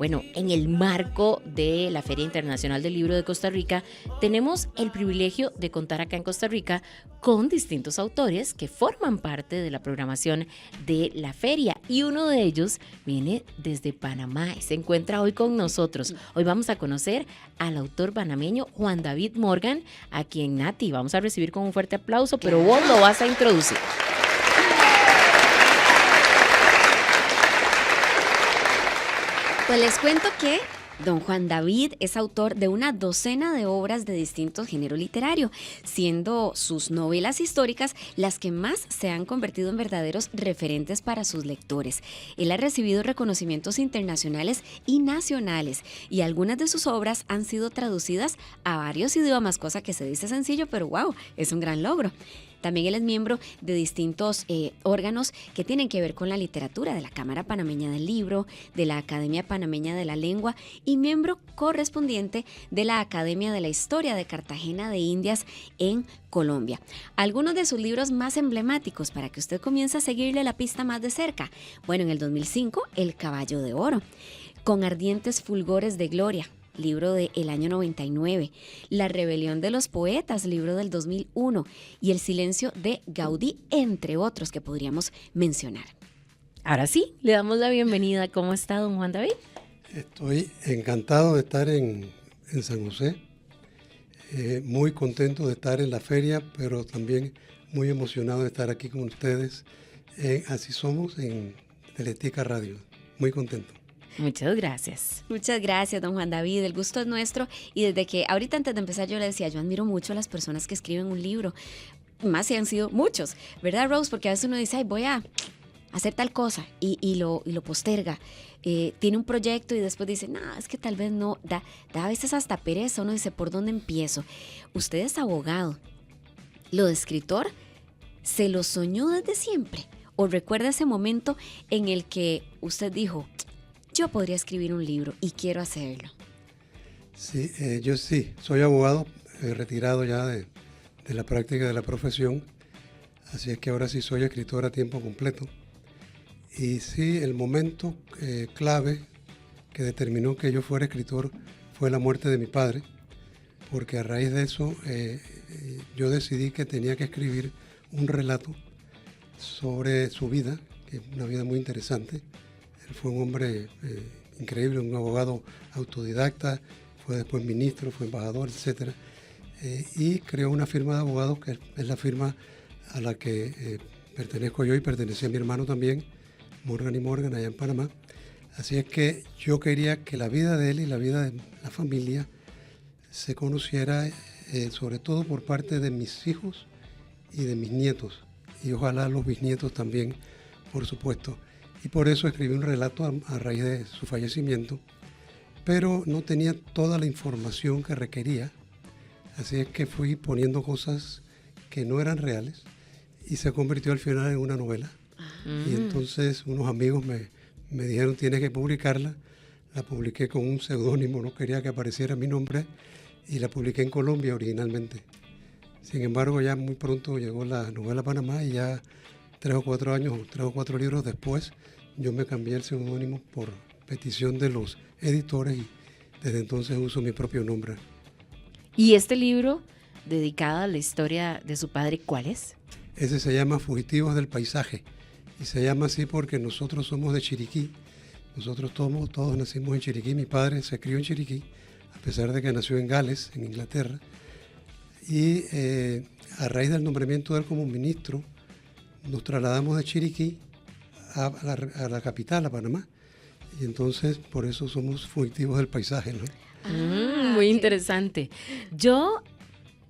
Bueno, en el marco de la Feria Internacional del Libro de Costa Rica, tenemos el privilegio de contar acá en Costa Rica con distintos autores que forman parte de la programación de la feria, y uno de ellos viene desde Panamá y se encuentra hoy con nosotros. Hoy vamos a conocer al autor panameño Juan David Morgan, a quien, Nati, vamos a recibir con un fuerte aplauso, pero vos lo vas a introducir. Pues les cuento que don Juan David es autor de una docena de obras de distintos géneros literarios, siendo sus novelas históricas las que más se han convertido en verdaderos referentes para sus lectores. Él ha recibido reconocimientos internacionales y nacionales, y algunas de sus obras han sido traducidas a varios idiomas, cosa que se dice sencillo, pero wow, es un gran logro. También él es miembro de distintos órganos que tienen que ver con la literatura, de la Cámara Panameña del Libro, de la Academia Panameña de la Lengua y miembro correspondiente de la Academia de la Historia de Cartagena de Indias en Colombia. Algunos de sus libros más emblemáticos para que usted comience a seguirle la pista más de cerca. Bueno, en el 2005, El Caballo de Oro, Con ardientes fulgores de gloria, libro del año 99, La rebelión de los poetas, libro del 2001, y El silencio de Gaudí, entre otros que podríamos mencionar. Ahora sí, le damos la bienvenida. ¿Cómo está, don Juan David? Estoy encantado de estar en San José, muy contento de estar en la feria, pero también muy emocionado de estar aquí con ustedes. Así somos en Teletica Radio, muy contento. Muchas gracias. Muchas gracias, don Juan David. El gusto es nuestro. Y desde que ahorita antes de empezar yo le decía, yo admiro mucho a las personas que escriben un libro. Más si han sido muchos, ¿verdad, Rose? Porque a veces uno dice, ay, voy a hacer tal cosa y lo posterga. Tiene un proyecto y después dice, no, es que tal vez no. Da a veces hasta pereza. Uno dice, ¿por dónde empiezo? Usted es abogado. Lo de escritor, ¿se lo soñó desde siempre? ¿O recuerda ese momento en el que usted dijo, yo podría escribir un libro y quiero hacerlo? Sí, yo sí, soy abogado, retirado ya de la práctica de la profesión, así es que ahora sí soy escritor a tiempo completo. Y sí, el momento clave que determinó que yo fuera escritor fue la muerte de mi padre, porque a raíz de eso yo decidí que tenía que escribir un relato sobre su vida, que es una vida muy interesante. Él fue un hombre increíble, un abogado autodidacta, fue después ministro, fue embajador, etc. Y creó una firma de abogados que es la firma a la que pertenezco yo y pertenecía mi hermano también, Morgan y Morgan, allá en Panamá. Así es que yo quería que la vida de él y la vida de la familia se conociera, sobre todo por parte de mis hijos y de mis nietos, y ojalá los bisnietos también, por supuesto. Y por eso escribí un relato a raíz de su fallecimiento, pero no tenía toda la información que requería, así es que fui poniendo cosas que no eran reales y se convirtió al final en una novela. Y entonces unos amigos me dijeron, tienes que publicarla. La publiqué con un seudónimo, no quería que apareciera mi nombre, y la publiqué en Colombia originalmente. Sin embargo, ya muy pronto llegó la novela a Panamá y ya 3 o 4 años, 3 o 4 libros después, yo me cambié el seudónimo por petición de los editores y desde entonces uso mi propio nombre. ¿Y este libro dedicado a la historia de su padre, cuál es? Ese se llama Fugitivos del Paisaje y se llama así porque nosotros somos de Chiriquí. Nosotros todos nacimos en Chiriquí. Mi padre se crió en Chiriquí, a pesar de que nació en Gales, en Inglaterra. Y a raíz del nombramiento de él como ministro, nos trasladamos de Chiriquí a la capital, a Panamá. Y entonces, por eso somos fugitivos del paisaje, ¿no? Muy interesante.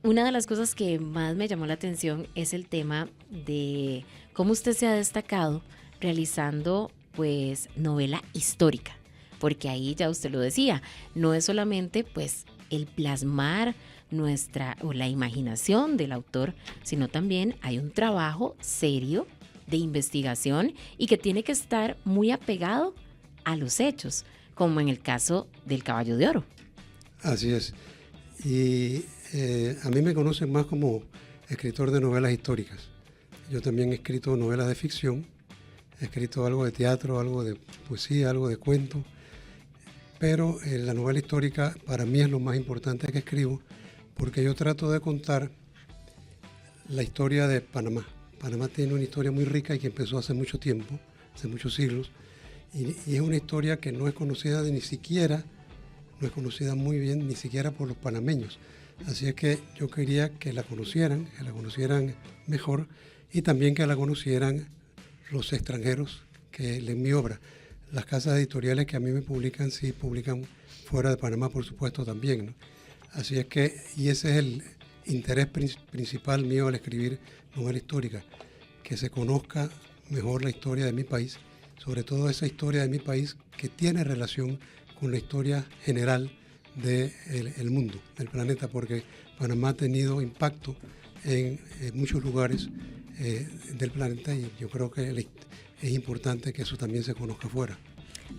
Una de las cosas que más me llamó la atención es el tema de cómo usted se ha destacado realizando, pues, novela histórica. Porque ahí ya usted lo decía, no es solamente, pues, el plasmar la imaginación del autor, sino también hay un trabajo serio de investigación y que tiene que estar muy apegado a los hechos, como en el caso del Caballo de Oro. Así es. Y a mí me conocen más como escritor de novelas históricas. Yo también he escrito novelas de ficción, he escrito algo de teatro, algo de poesía, algo de cuento, pero la novela histórica para mí es lo más importante que escribo, porque yo trato de contar la historia de Panamá. Panamá tiene una historia muy rica y que empezó hace mucho tiempo, hace muchos siglos, y es una historia que no es conocida no es conocida muy bien, ni siquiera por los panameños. Así es que yo quería que la conocieran mejor, y también que la conocieran los extranjeros que leen mi obra. Las casas editoriales que a mí me publican, sí publican fuera de Panamá, por supuesto, también, ¿no? Así es que, y ese es el interés principal mío al escribir novela histórica, que se conozca mejor la historia de mi país, sobre todo esa historia de mi país que tiene relación con la historia general del mundo, del planeta, porque Panamá ha tenido impacto en muchos lugares del planeta, y yo creo que es importante que eso también se conozca afuera.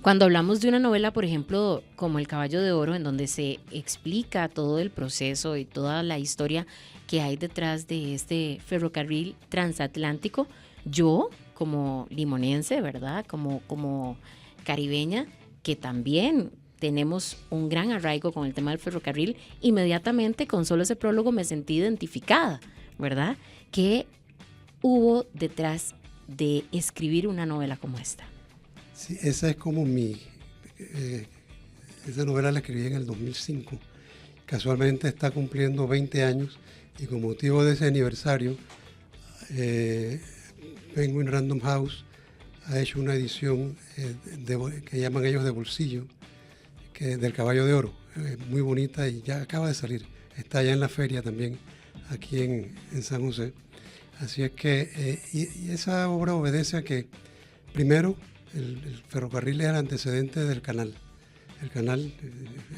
Cuando hablamos de una novela, por ejemplo, como El Caballo de Oro, en donde se explica todo el proceso y toda la historia que hay detrás de este ferrocarril transatlántico, yo, como limonense, ¿verdad? Como caribeña, que también tenemos un gran arraigo con el tema del ferrocarril, inmediatamente con solo ese prólogo me sentí identificada, ¿verdad? ¿Qué hubo detrás de escribir una novela como esta? Sí, esa es como esa novela la escribí en el 2005. Casualmente está cumpliendo 20 años, y con motivo de ese aniversario, Penguin Random House ha hecho una edición que llaman ellos de bolsillo, del Caballo de Oro, muy bonita, y ya acaba de salir. Está ya en la feria también, aquí en San José. Así es que, y esa obra obedece a que, primero, el ferrocarril es el antecedente del canal. El canal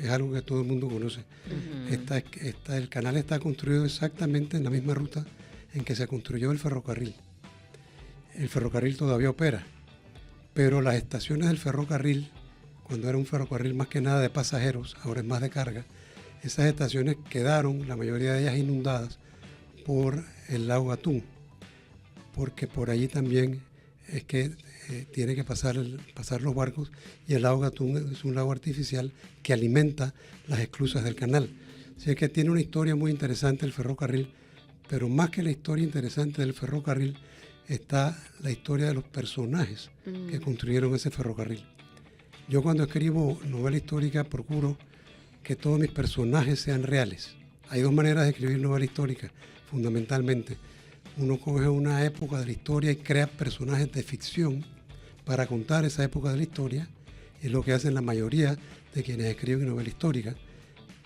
es algo que todo el mundo conoce. Uh-huh. El canal está construido exactamente en la misma ruta en que se construyó el ferrocarril. El ferrocarril todavía opera, pero las estaciones del ferrocarril, cuando era un ferrocarril más que nada de pasajeros, ahora es más de carga, esas estaciones quedaron, la mayoría de ellas, inundadas por el lago Gatún, porque por allí también es que tiene que pasar los barcos, y el lago Gatún es un lago artificial que alimenta las esclusas del canal. Así es que tiene una historia muy interesante el ferrocarril, pero más que la historia interesante del ferrocarril está la historia de los personajes que construyeron ese ferrocarril. Yo, cuando escribo novela histórica, procuro que todos mis personajes sean reales. Hay dos maneras de escribir novela histórica, fundamentalmente. Uno coge una época de la historia y crea personajes de ficción para contar esa época de la historia. Es lo que hacen la mayoría de quienes escriben novela histórica.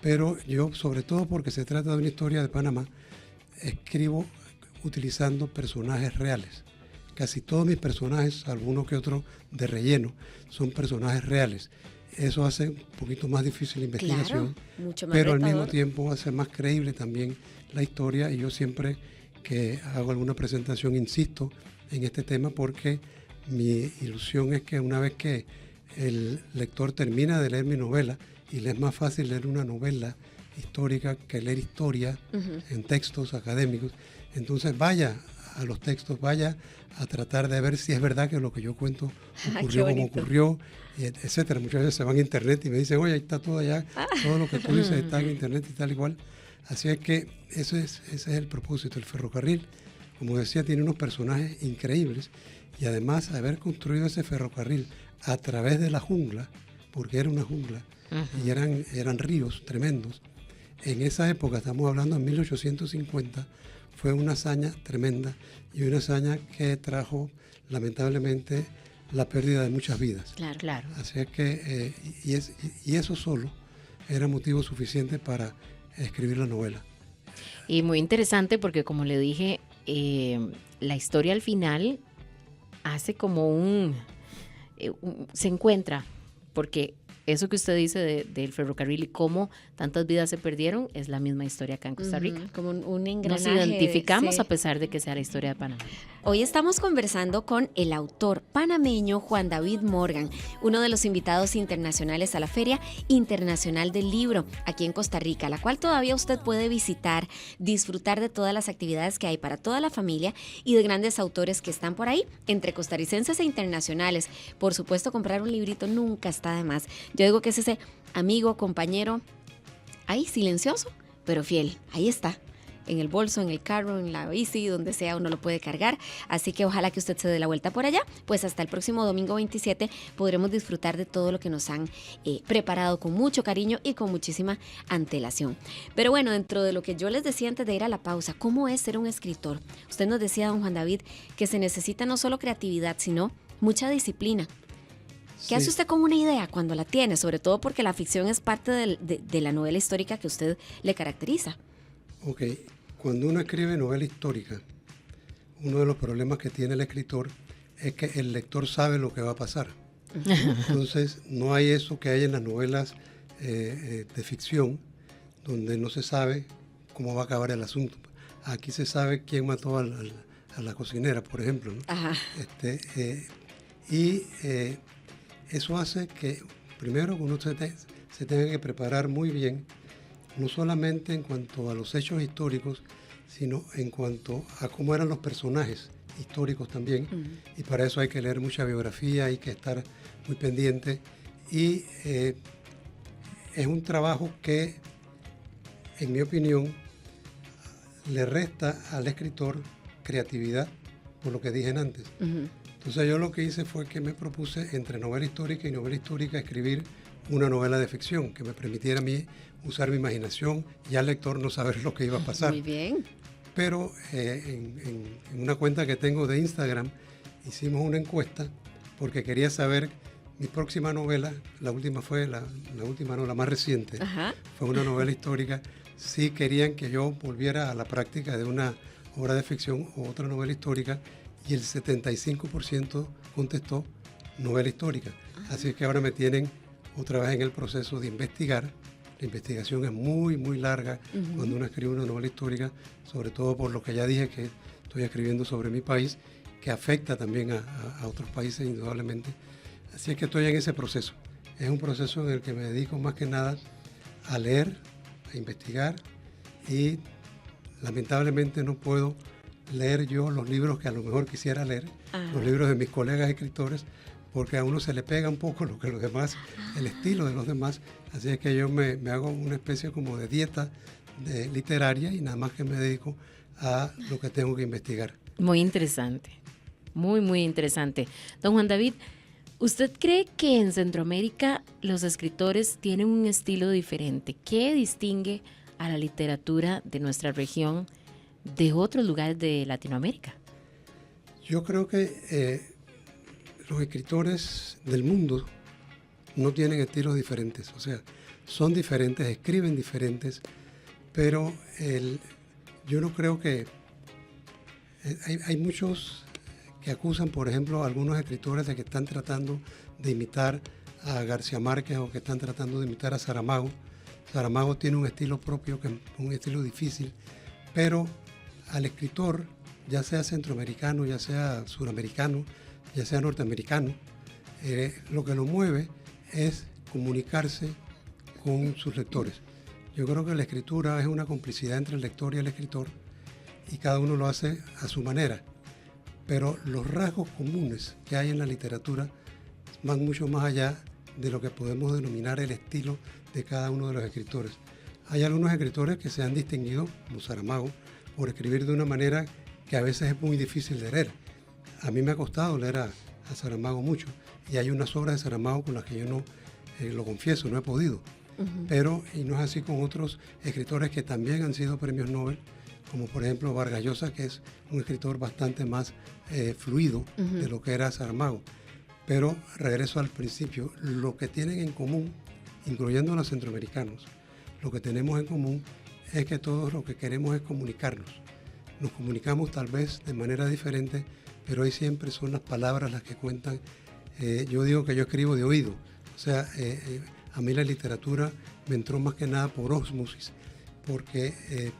Pero yo, sobre todo porque se trata de una historia de Panamá, escribo utilizando personajes reales. Casi todos mis personajes, algunos que otros de relleno, son personajes reales. Eso hace un poquito más difícil la investigación, claro, mucho más pero retador. al mismo tiempo hace más creíble también la historia, y yo siempre que hago alguna presentación insisto en este tema, porque mi ilusión es que una vez que el lector termina de leer mi novela, y le es más fácil leer una novela histórica que leer historia en textos académicos, entonces vaya a los textos, vaya a tratar de ver si es verdad que lo que yo cuento ocurrió como ocurrió, etcétera. Muchas veces se van a internet y me dicen, oye, ahí está todo allá, todo lo que tú dices está en internet y tal igual. Así es que ese es el propósito. El ferrocarril, como decía, tiene unos personajes increíbles, y además haber construido ese ferrocarril a través de la jungla, porque era una jungla, y eran ríos tremendos. En esa época, estamos hablando de 1850, fue una hazaña tremenda, y una hazaña que trajo, lamentablemente, la pérdida de muchas vidas. Claro, claro. Así es que, y eso solo era motivo suficiente para escribir la novela. Y muy interesante porque, como le dije, la historia al final hace como se encuentra, porque eso que usted dice del ferrocarril y cómo tantas vidas se perdieron es la misma historia acá en Costa Rica. Como un engranaje. Nos identificamos sí. a pesar de que sea la historia de Panamá. Hoy estamos conversando con el autor panameño Juan David Morgan, uno de los invitados internacionales a la Feria Internacional del Libro aquí en Costa Rica, la cual todavía usted puede visitar, disfrutar de todas las actividades que hay para toda la familia y de grandes autores que están por ahí, entre costarricenses e internacionales. Por supuesto, comprar un librito nunca está de más. Yo digo que es ese amigo, compañero, ahí silencioso, pero fiel. Ahí está. En el bolso, en el carro, en la bici, donde sea uno lo puede cargar. Así que ojalá que usted se dé la vuelta por allá. Pues hasta el próximo domingo 27 podremos disfrutar de todo lo que nos han preparado con mucho cariño y con muchísima antelación. Pero bueno, dentro de lo que yo les decía antes de ir a la pausa, ¿cómo es ser un escritor? Usted nos decía, don Juan David, que se necesita no solo creatividad, sino mucha disciplina. ¿Qué hace usted con una idea cuando la tiene? Sobre todo porque la ficción es parte de la novela histórica que usted le caracteriza. Ok. Cuando uno escribe novela histórica, uno de los problemas que tiene el escritor es que el lector sabe lo que va a pasar. Entonces, no hay eso que hay en las novelas de ficción, donde no se sabe cómo va a acabar el asunto. Aquí se sabe quién mató a la cocinera, por ejemplo, ¿no? Ajá. Eso hace que, primero, uno se tenga que preparar muy bien, no solamente en cuanto a los hechos históricos, sino en cuanto a cómo eran los personajes históricos también. Y para eso hay que leer mucha biografía, hay que estar muy pendiente. Y es un trabajo que, en mi opinión, le resta al escritor creatividad, por lo que dije antes. Entonces yo lo que hice fue que me propuse entre novela histórica y novela histórica escribir una novela de ficción que me permitiera a mí usar mi imaginación y al lector no saber lo que iba a pasar. Muy bien. Pero en una cuenta que tengo de Instagram hicimos una encuesta porque quería saber mi próxima novela, la última fue, la más reciente, Ajá. fue una novela histórica, si querían que yo volviera a la práctica de una obra de ficción o otra novela histórica, y el 75% contestó novela histórica. Así que ahora me tienen otra vez en el proceso de investigar. La investigación es muy, muy larga cuando uno escribe una novela histórica, sobre todo por lo que ya dije que estoy escribiendo sobre mi país, que afecta también a otros países indudablemente. Así es que estoy en ese proceso. Es un proceso en el que me dedico más que nada a leer, a investigar, y lamentablemente no puedo leer yo los libros que a lo mejor quisiera leer, los libros de mis colegas escritores, porque a uno se le pega un poco lo que los demás, el estilo de los demás. Así es que yo me hago una especie como de dieta literaria y nada más que me dedico a lo que tengo que investigar. Muy interesante, muy, muy interesante. Don Juan David, ¿usted cree que en Centroamérica los escritores tienen un estilo diferente? ¿Qué distingue a la literatura de nuestra región de otros lugares de Latinoamérica? Yo creo que los escritores del mundo no tienen estilos diferentes, o sea, son diferentes, escriben diferentes, pero yo no creo que... Hay muchos que acusan, por ejemplo, a algunos escritores de que están tratando de imitar a García Márquez o que están tratando de imitar a Saramago. Saramago tiene un estilo propio, que es un estilo difícil, pero al escritor, ya sea centroamericano, ya sea suramericano, ya sea norteamericano, lo que lo mueve es comunicarse con sus lectores. Yo creo que la escritura es una complicidad entre el lector y el escritor, y cada uno lo hace a su manera, pero los rasgos comunes que hay en la literatura van mucho más allá de lo que podemos denominar el estilo de cada uno de los escritores. Hay algunos escritores que se han distinguido, como Saramago, por escribir de una manera que a veces es muy difícil de leer. A mí me ha costado leer a Saramago mucho, y hay unas obras de Saramago con las que yo no, lo confieso, no he podido. Pero, y no es así con otros escritores que también han sido premios Nobel, como por ejemplo Vargas Llosa, que es un escritor bastante más fluido de lo que era Saramago. Pero regreso al principio, lo que tienen en común, incluyendo a los centroamericanos, lo que tenemos en común es que todos lo que queremos es comunicarnos. Nos comunicamos tal vez de manera diferente, pero hoy siempre son las palabras las que cuentan. Yo digo que yo escribo de oído, o sea, a mí la literatura me entró más que nada por ósmosis, porque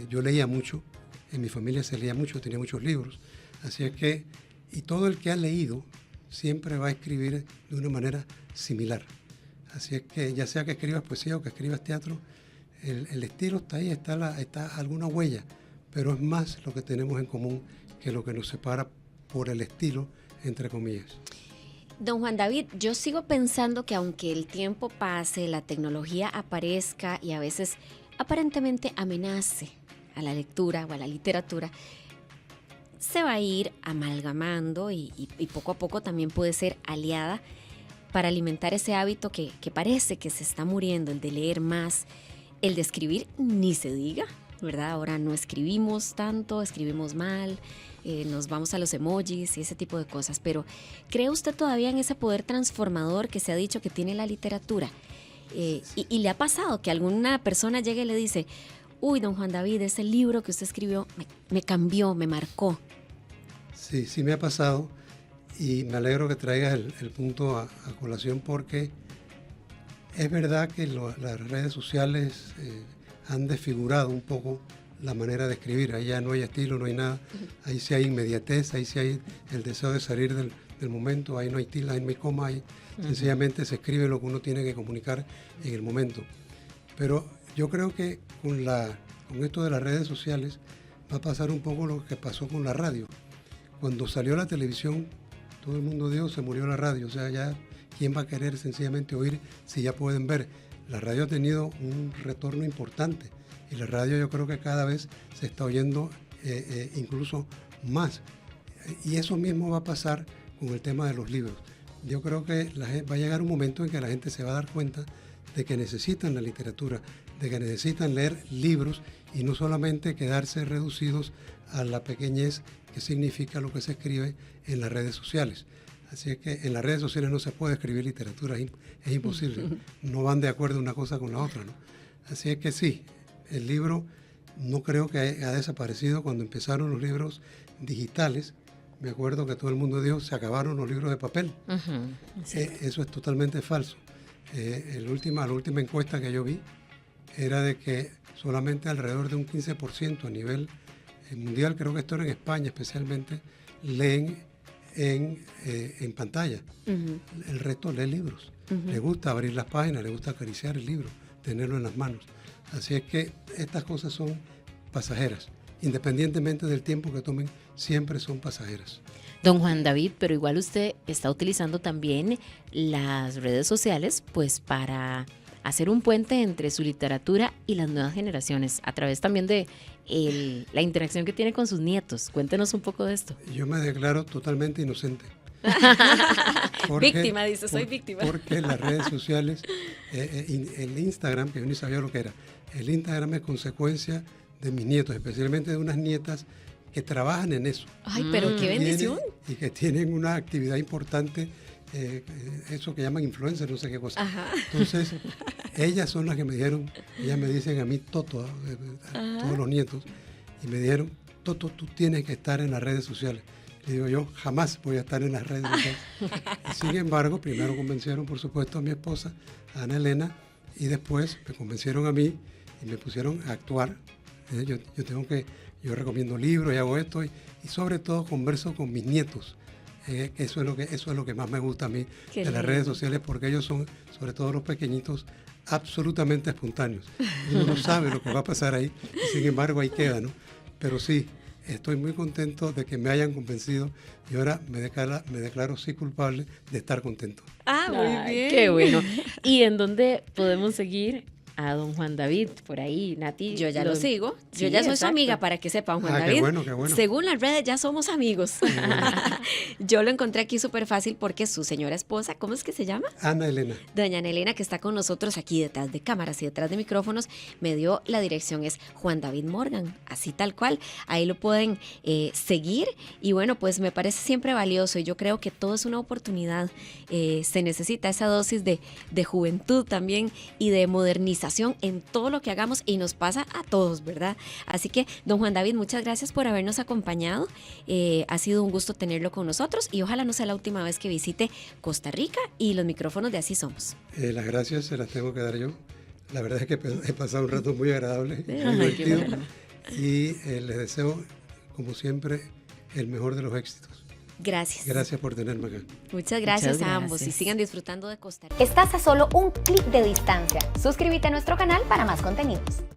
yo leía mucho, en mi familia se leía mucho, tenía muchos libros, Así es que, y todo el que ha leído siempre va a escribir de una manera similar. Así es que, ya sea que escribas poesía o que escribas teatro, el estilo está ahí, está alguna huella, pero es más lo que tenemos en común que lo que nos separa por el estilo, entre comillas. Don Juan David, yo sigo pensando que aunque el tiempo pase, la tecnología aparezca y a veces aparentemente amenace a la lectura o a la literatura, se va a ir amalgamando y poco a poco también puede ser aliada para alimentar ese hábito que parece que se está muriendo, el de leer más, el de escribir, ni se diga, ¿verdad? Ahora no escribimos tanto, escribimos mal, nos vamos a los emojis y ese tipo de cosas, pero ¿cree usted todavía en ese poder transformador que se ha dicho que tiene la literatura? Y le ha pasado que alguna persona llegue y le dice, uy, don Juan David, ese libro que usted escribió me cambió, me marcó? Sí, sí me ha pasado y me alegro que traigas el punto a colación porque es verdad que las redes sociales han desfigurado un poco la manera de escribir. Ahí ya no hay estilo, no hay nada. Ahí sí hay inmediatez, ahí sí hay el deseo de salir del momento, ahí no hay tilde, ahí no hay coma, ahí sencillamente se escribe lo que uno tiene que comunicar en el momento. Pero yo creo que con esto de las redes sociales va a pasar un poco lo que pasó con la radio. Cuando salió la televisión, todo el mundo dijo, se murió la radio. O sea, ya, ¿quién va a querer sencillamente oír si ya pueden ver? La radio ha tenido un retorno importante y la radio yo creo que cada vez se está oyendo incluso más. Y eso mismo va a pasar con el tema de los libros. Yo creo que va a llegar un momento en que la gente se va a dar cuenta de que necesitan la literatura, de que necesitan leer libros y no solamente quedarse reducidos a la pequeñez que significa lo que se escribe en las redes sociales. Así es que en las redes sociales no se puede escribir literatura, es imposible. No van de acuerdo una cosa con la otra, ¿no? Así es que sí, el libro no creo que haya desaparecido. Cuando empezaron los libros digitales, me acuerdo que todo el mundo dijo, se acabaron los libros de papel. Eso es totalmente falso. La última encuesta que yo vi era de que solamente alrededor de un 15% a nivel mundial, creo que esto era en España especialmente, leen en pantalla. El resto lee libros. Le gusta abrir las páginas, le gusta acariciar el libro, tenerlo en las manos. Así es que estas cosas son pasajeras. Independientemente del tiempo que tomen, siempre son pasajeras. Don Juan David, pero igual usted está utilizando también las redes sociales pues para hacer un puente entre su literatura y las nuevas generaciones, a través también de la interacción que tiene con sus nietos. Cuéntenos un poco de esto. Yo me declaro totalmente inocente. Víctima, dice, soy víctima. Porque las redes sociales, el Instagram, que yo ni sabía lo que era, el Instagram es consecuencia de mis nietos, especialmente de unas nietas que trabajan en eso. Ay, pero qué bendición. Y que tienen una actividad importante, eso que llaman influencers, no sé qué cosa. Ajá. Entonces, ellas son las que me dijeron, ellas me dicen a mí, Toto, a todos los nietos, y me dijeron, Toto, tú tienes que estar en las redes sociales. Le digo, yo jamás voy a estar en las redes sociales. Sin embargo, primero convencieron, por supuesto, a mi esposa, a Ana Elena, y después me convencieron a mí y me pusieron a actuar. Yo recomiendo libros y hago esto, y sobre todo converso con mis nietos. Eso es lo que más me gusta a mí de las redes sociales, porque ellos son, sobre todo los pequeñitos, absolutamente espontáneos. Uno no sabe lo que va a pasar ahí, y sin embargo ahí queda, ¿no? Pero sí, estoy muy contento de que me hayan convencido y ahora me declaro sí culpable de estar contento. Muy bien. Qué bueno. ¿Y en dónde podemos seguir a don Juan David? Por ahí, Nati. Yo ya lo sigo. Yo ya soy su amiga, para que sepan, Juan David. Qué bueno. Según las redes ya somos amigos. Yo lo encontré aquí súper fácil porque su señora esposa, ¿cómo es que se llama? Ana Elena. Doña Ana Elena, que está con nosotros aquí detrás de cámaras y detrás de micrófonos, me dio la dirección, es Juan David Morgan, así tal cual. Ahí lo pueden seguir y bueno, pues me parece siempre valioso y yo creo que todo es una oportunidad. Se necesita esa dosis de juventud también y de modernización en todo lo que hagamos y nos pasa a todos, ¿verdad? Así que, don Juan David, muchas gracias por habernos acompañado. Ha sido un gusto tenerlo con nosotros y ojalá no sea la última vez que visite Costa Rica y los micrófonos de Así Somos. Las gracias se las tengo que dar yo. La verdad es que he pasado un rato muy agradable, muy Ay, divertido. bueno. Y les deseo, como siempre, el mejor de los éxitos. Gracias. Gracias por tenerme acá. Muchas gracias Muchas a ambos y gracias. sigan disfrutando de Costa Rica. Estás a solo un clic de distancia. Suscríbete a nuestro canal para más contenidos.